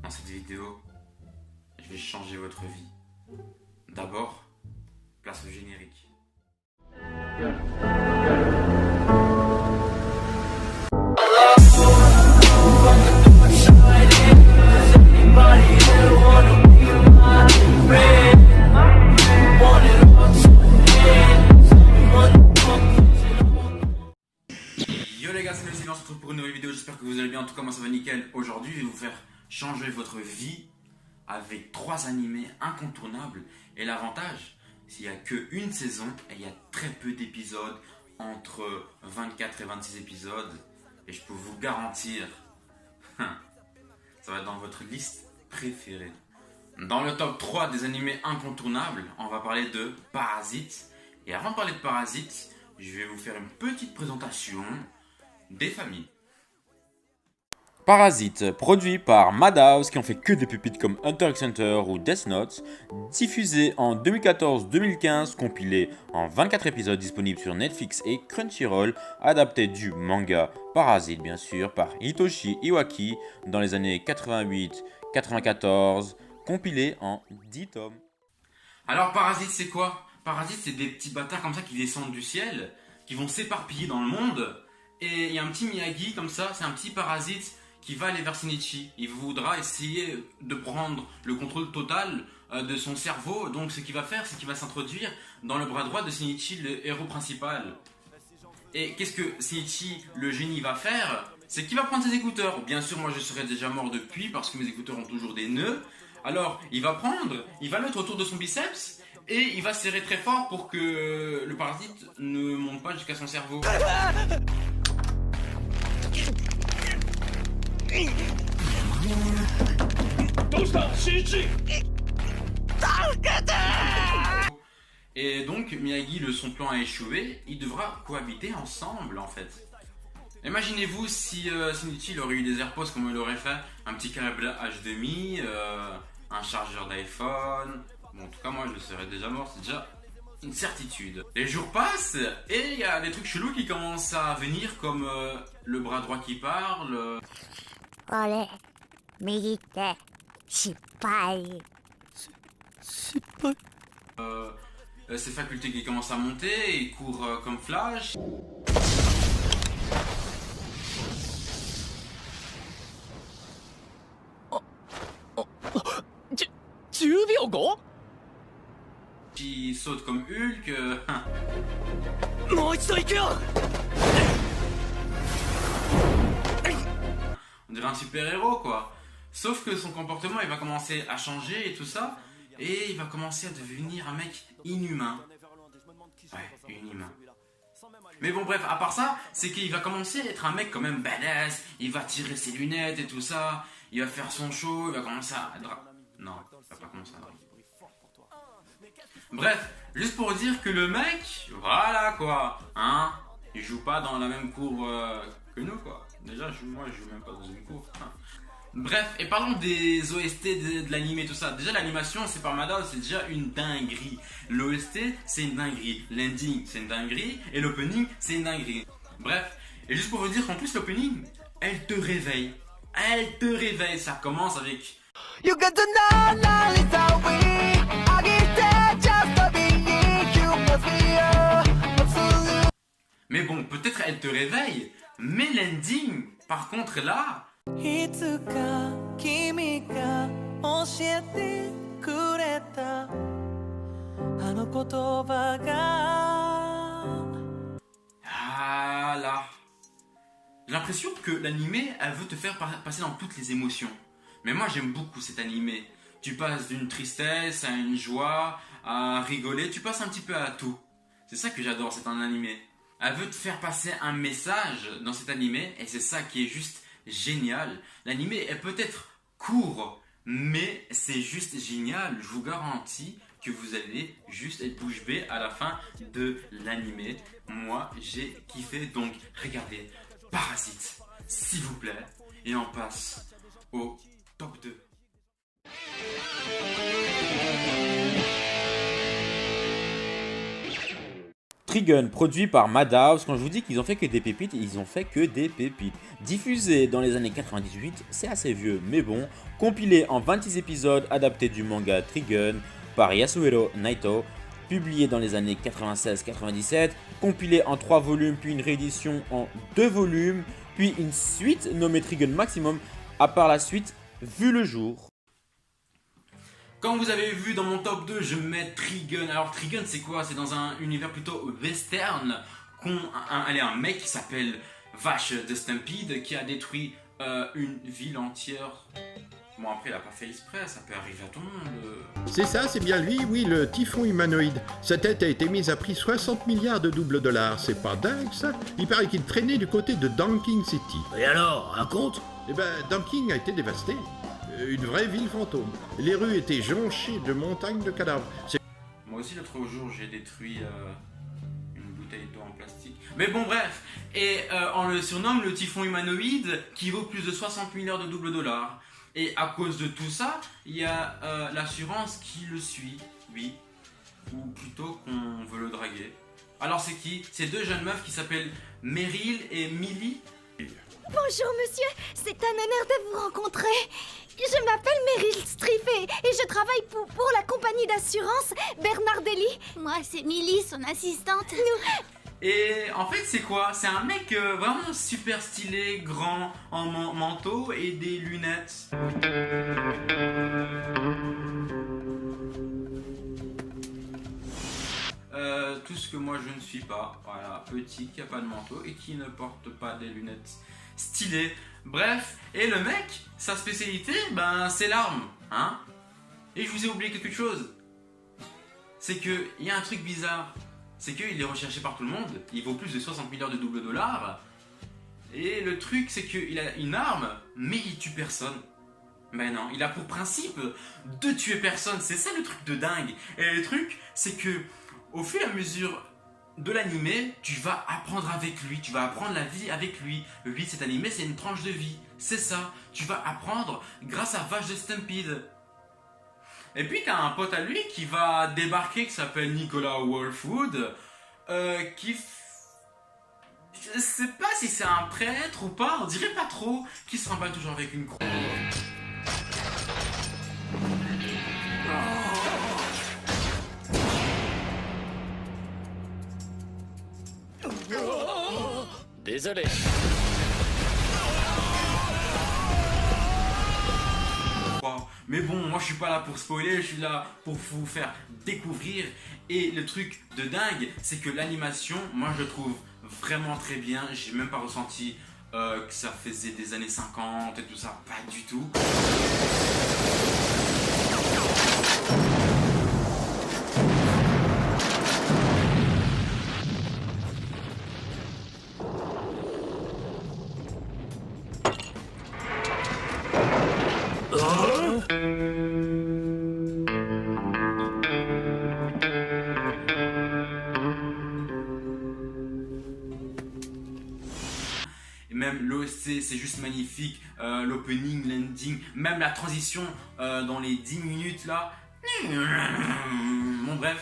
Dans cette vidéo, je vais changer votre vie. D'abord, place au générique. Yo les gars, c'est Messi, on se retrouve pour une nouvelle vidéo, j'espère que vous allez bien, en tout cas moi ça va nickel. Aujourd'hui je vais vous faire changer votre vie avec 3 animés incontournables. Et l'avantage, s'il n'y a qu'une saison et il y a très peu d'épisodes, entre 24 et 26 épisodes, et je peux vous garantir, ça va être dans votre liste préférée. Dans le top 3 des animés incontournables, on va parler de Parasite. Et avant de parler de Parasite, je vais vous faire une petite présentation des familles. Parasite, produit par Madhouse qui ont fait que des pépites comme Hunter x Hunter ou Death Note, diffusé en 2014-2015, compilé en 24 épisodes disponibles sur Netflix et Crunchyroll, adapté du manga Parasite bien sûr par Hitoshi Iwaki dans les années 88-94, compilé en 10 tomes. Alors Parasite c'est quoi? Parasite c'est des petits bâtards comme ça qui descendent du ciel, qui vont s'éparpiller dans le monde, et il y a un petit Miyagi comme ça, c'est un petit parasite qui va aller vers Shinichi. Il voudra essayer de prendre le contrôle total de son cerveau. Donc ce qu'il va faire, c'est qu'il va s'introduire dans le bras droit de Shinichi, le héros principal. Et qu'est-ce que Shinichi, le génie, va faire? C'est qu'il va prendre ses écouteurs. Bien sûr, moi je serais déjà mort depuis parce que mes écouteurs ont toujours des nœuds. Alors il va le mettre autour de son biceps et il va serrer très fort pour que le parasite ne monte pas jusqu'à son cerveau. Et donc Miyagi, son plan a échoué, il devra cohabiter ensemble en fait. Imaginez-vous si Shinichi aurait eu des AirPods comme il aurait fait, un petit câble HDMI, un chargeur d'iPhone. Bon, en tout cas moi je serais déjà mort, c'est déjà une certitude. Les jours passent et il y a des trucs chelous qui commencent à venir comme le bras droit qui parle. これ右手失敗 Ses facultés qui commencent à monter, il court comme Flash. Qui saute comme Hulk. On dirait un super héros quoi. Sauf que son comportement il va commencer à changer et tout ça. Et il va commencer à devenir un mec inhumain. Ouais, inhumain. Mais bon bref, à part ça, c'est qu'il va commencer à être un mec quand même badass. Il va tirer ses lunettes et tout ça. Il va faire son show, il va commencer à... Non, il va pas commencer à draguer. Bref, juste pour dire que le mec, voilà quoi, hein, il joue pas dans la même cour que nous quoi. Déjà, moi je joue même pas dans une cour. Hein. Bref, et parlons des OST de l'anime et tout ça. Déjà l'animation c'est par Madhouse, c'est déjà une dinguerie. L'OST c'est une dinguerie, l'ending c'est une dinguerie et l'opening c'est une dinguerie. Bref, et juste pour vous dire qu'en plus l'opening, elle te réveille. Elle te réveille, ça commence avec... You got to know now it's how we I get there just to be you must be absolute. Mais bon, peut-être elle te réveille, mais l'ending, par contre là... いつか君が教えてくれたあの言葉が Ah là. J'ai l'impression que l'animé, elle veut te faire passer dans toutes les émotions. Mais moi j'aime beaucoup cet animé. Tu passes d'une tristesse à une joie, à rigoler, tu passes un petit peu à tout. C'est ça que j'adore, c'est un animé. Elle veut te faire passer un message dans cet animé et c'est ça qui est juste génial. L'animé est peut-être court, mais c'est juste génial. Je vous garantis que vous allez juste être bouche bée à la fin de l'animé. Moi j'ai kiffé, donc regardez Parasite, s'il vous plaît. Et on passe au top 2. Trigun, produit par Madhouse. Quand je vous dis qu'ils ont fait que des pépites, ils ont fait que des pépites. Diffusé dans les années 98, c'est assez vieux, mais bon. Compilé en 26 épisodes, adapté du manga Trigun par Yasuhiro Naito. Publié dans les années 96-97, compilé en 3 volumes, puis une réédition en 2 volumes, puis une suite nommée Trigun Maximum, a par la suite vu le jour. Comme vous avez vu dans mon top 2, je mets Trigun. Alors Trigun c'est quoi? C'est dans un univers plutôt western. Allez, un mec qui s'appelle Vache de Stampede qui a détruit une ville entière. Bon, après, il a pas fait exprès, ça peut arriver à tout le monde. C'est ça, c'est bien lui, oui, le typhon humanoïde. Sa tête a été mise à prix 60 milliards de doubles dollars. C'est pas dingue, ça? Il paraît qu'il traînait du côté de Dunking City. Et alors, raconte? Eh ben, Dunking a été dévasté. Une vraie ville fantôme. Les rues étaient jonchées de montagnes de cadavres. Moi aussi, l'autre jour, j'ai détruit une bouteille d'eau en plastique. Mais bon, bref. Et on le surnomme le typhon humanoïde qui vaut plus de 60 milliards de doubles dollars. Et à cause de tout ça, il y a l'assurance qui le suit, oui. Ou plutôt qu'on veut le draguer. Alors c'est qui? C'est 2 jeunes meufs qui s'appellent Meryl et Millie. Bonjour monsieur, c'est un honneur de vous rencontrer. Je m'appelle Meryl Streep et je travaille pour la compagnie d'assurance Bernardelli. Moi, c'est Millie, son assistante. Et en fait c'est quoi? C'est un mec vraiment super stylé, grand, en manteau et des lunettes. Tout ce que moi je ne suis pas, voilà, petit, qui a pas de manteau et qui ne porte pas des lunettes stylées. Bref, et le mec, sa spécialité, ben c'est l'arme, hein. Et je vous ai oublié quelque chose. C'est que il y a un truc bizarre. C'est qu'il est recherché par tout le monde, il vaut plus de 60 milliards de doubles dollars. Et le truc, c'est qu'il a une arme, mais il tue personne. Ben non, il a pour principe de tuer personne, c'est ça le truc de dingue. Et le truc, c'est que au fur et à mesure de l'animé, tu vas apprendre avec lui, tu vas apprendre la vie avec lui. Lui, cet animé, c'est une tranche de vie, c'est ça. Tu vas apprendre grâce à Vache de Stampede. Et puis t'as un pote à lui qui va débarquer qui s'appelle Nicolas Wolfwood, qui... Je sais pas si c'est un prêtre ou pas, on dirait pas trop, qui se remballe toujours avec une croix. Désolé. Mais bon, moi je suis pas là pour spoiler, je suis là pour vous faire découvrir. Et le truc de dingue, c'est que l'animation, moi je le trouve vraiment très bien. J'ai même pas ressenti que ça faisait des années 50 et tout ça, pas du tout. Même l'OST c'est juste magnifique, l'opening, l'ending, même la transition dans les 10 minutes là. Bon bref.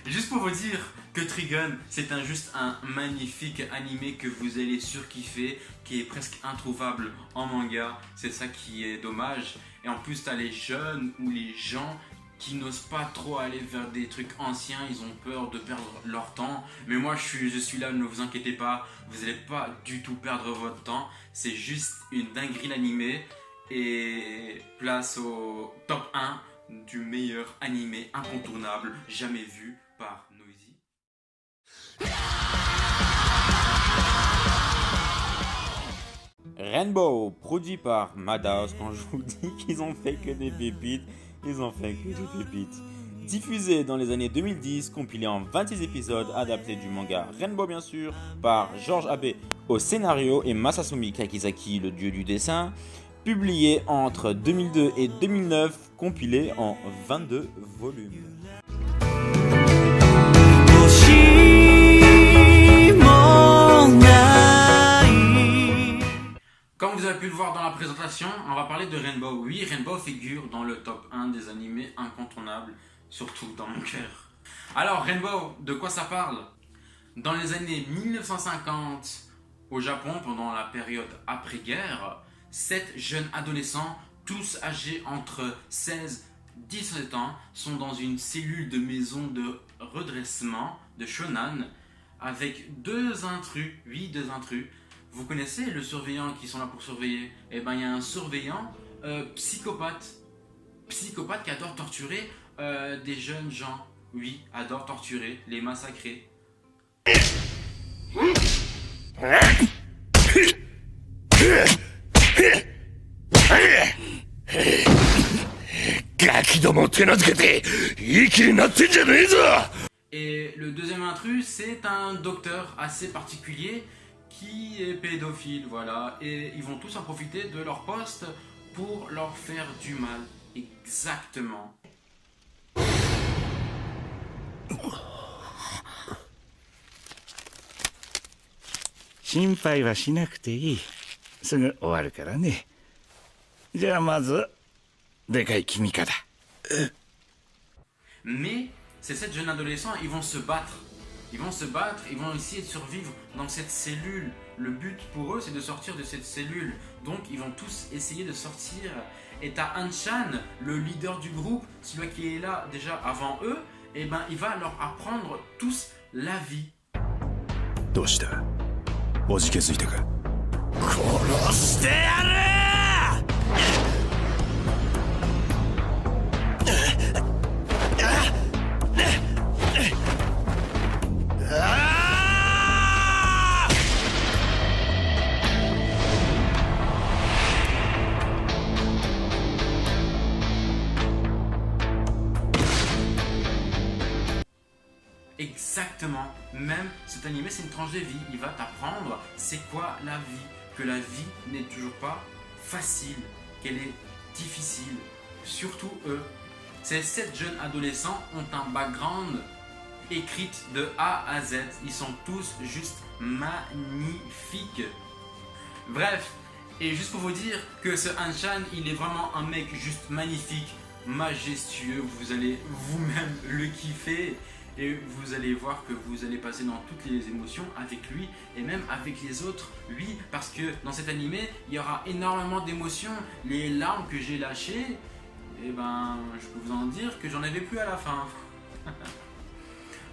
Juste pour vous dire que Trigun, c'est juste un magnifique animé que vous allez surkiffer, qui est presque introuvable en manga. C'est ça qui est dommage. Et en plus, t'as les jeunes ou les gens qui n'osent pas trop aller vers des trucs anciens. Ils ont peur de perdre leur temps. Mais moi, je suis là, ne vous inquiétez pas. Vous n'allez pas du tout perdre votre temps. C'est juste une dinguerie l'animé. Et place au top 1 du meilleur animé incontournable jamais vu par Noisy. Rainbow, produit par Madhouse. Quand je vous dis qu'ils ont fait que des pépites, ils ont fait que des pépites. Diffusé dans les années 2010, compilé en 26 épisodes, adapté du manga Rainbow bien sûr, par George Abe au scénario et Masasumi Kakizaki, le dieu du dessin. Publié entre 2002 et 2009, compilé en 22 volumes. Comme vous avez pu le voir dans la présentation, on va parler de Rainbow. Oui, Rainbow figure dans le top 1 des animés incontournables, surtout dans mon cœur. Alors Rainbow, de quoi ça parle? Dans les années 1950, au Japon, pendant la période après-guerre, 7 jeunes adolescents, tous âgés entre 16 et 17 ans, sont dans une cellule de maison de redressement de Shonan avec deux intrus. Vous connaissez le surveillant qui sont là pour surveiller? Eh ben, il y a un surveillant psychopathe qui adore torturer des jeunes gens. Oui, adore torturer, les massacrer. ガキどもを手なずけていい気になってんじゃねえぞ Et le deuxième intrus, c'est un docteur assez particulier qui est pédophile, voilà. Et ils vont tous en profiter de leur poste pour leur faire du mal. Exactement. 心配はしなくていい。すぐ終わるからね。じゃあまずでかい君かだ。Mais ces 7 jeunes adolescents, ils vont se battre. Ils vont essayer de survivre dans cette cellule. Le but pour eux, c'est de sortir de cette cellule. Donc, ils vont tous essayer de sortir. Et t'as Hanchan, le leader du groupe, celui qui est là déjà avant eux, et ben, il va leur apprendre tous la vie. どうした？おじけづいたか？殺してやる Exactement, même cet animé c'est une tranche de vie, il va t'apprendre c'est quoi la vie, que la vie n'est toujours pas facile, qu'elle est difficile, surtout eux. Ces 7 jeunes adolescents ont un background écrit de A à Z, ils sont tous juste magnifiques. Bref, et juste pour vous dire que ce Hanchan il est vraiment un mec juste magnifique, majestueux, vous allez vous-même le kiffer. Et vous allez voir que vous allez passer dans toutes les émotions avec lui et même avec les autres. Oui, parce que dans cet animé, il y aura énormément d'émotions. Les larmes que j'ai lâchées, eh ben, je peux vous en dire que j'en avais plus à la fin.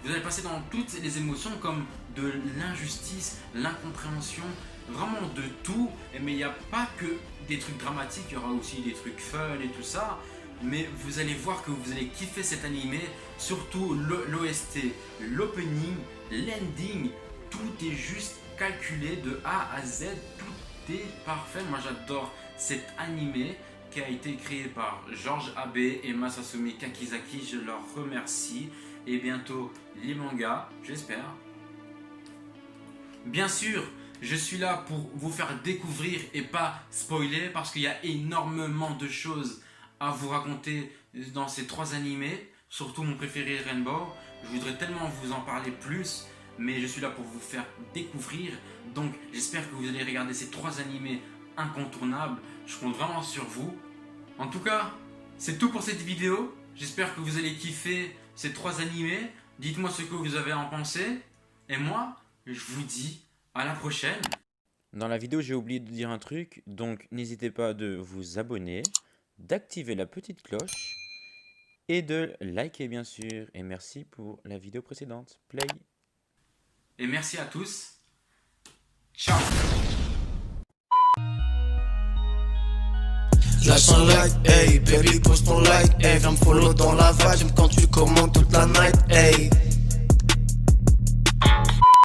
Vous allez passer dans toutes les émotions comme de l'injustice, l'incompréhension, vraiment de tout. Mais il n'y a pas que des trucs dramatiques, il y aura aussi des trucs fun et tout ça. Mais vous allez voir que vous allez kiffer cet animé, surtout l'OST, l'opening, l'ending, tout est juste calculé de A à Z, tout est parfait. Moi j'adore cet animé qui a été créé par George Abe et Masasumi Kakizaki, je leur remercie. Et bientôt les mangas, j'espère. Bien sûr, je suis là pour vous faire découvrir et pas spoiler parce qu'il y a énormément de choses à vous raconter dans ces 3 animés, surtout mon préféré Rainbow. Je voudrais tellement vous en parler plus, mais je suis là pour vous faire découvrir. Donc j'espère que vous allez regarder ces 3 animés incontournables. Je compte vraiment sur vous. En tout cas, c'est tout pour cette vidéo. J'espère que vous allez kiffer ces 3 animés. Dites-moi ce que vous avez en pensé. Et moi, je vous dis à la prochaine. Dans la vidéo, j'ai oublié de dire un truc, donc n'hésitez pas de vous abonner, d'activer la petite cloche et de liker bien sûr. Et merci pour la vidéo précédente. Play. Et merci à tous. Ciao. Lâche un like, hey, baby, pose ton like, hey, viens me follow dans la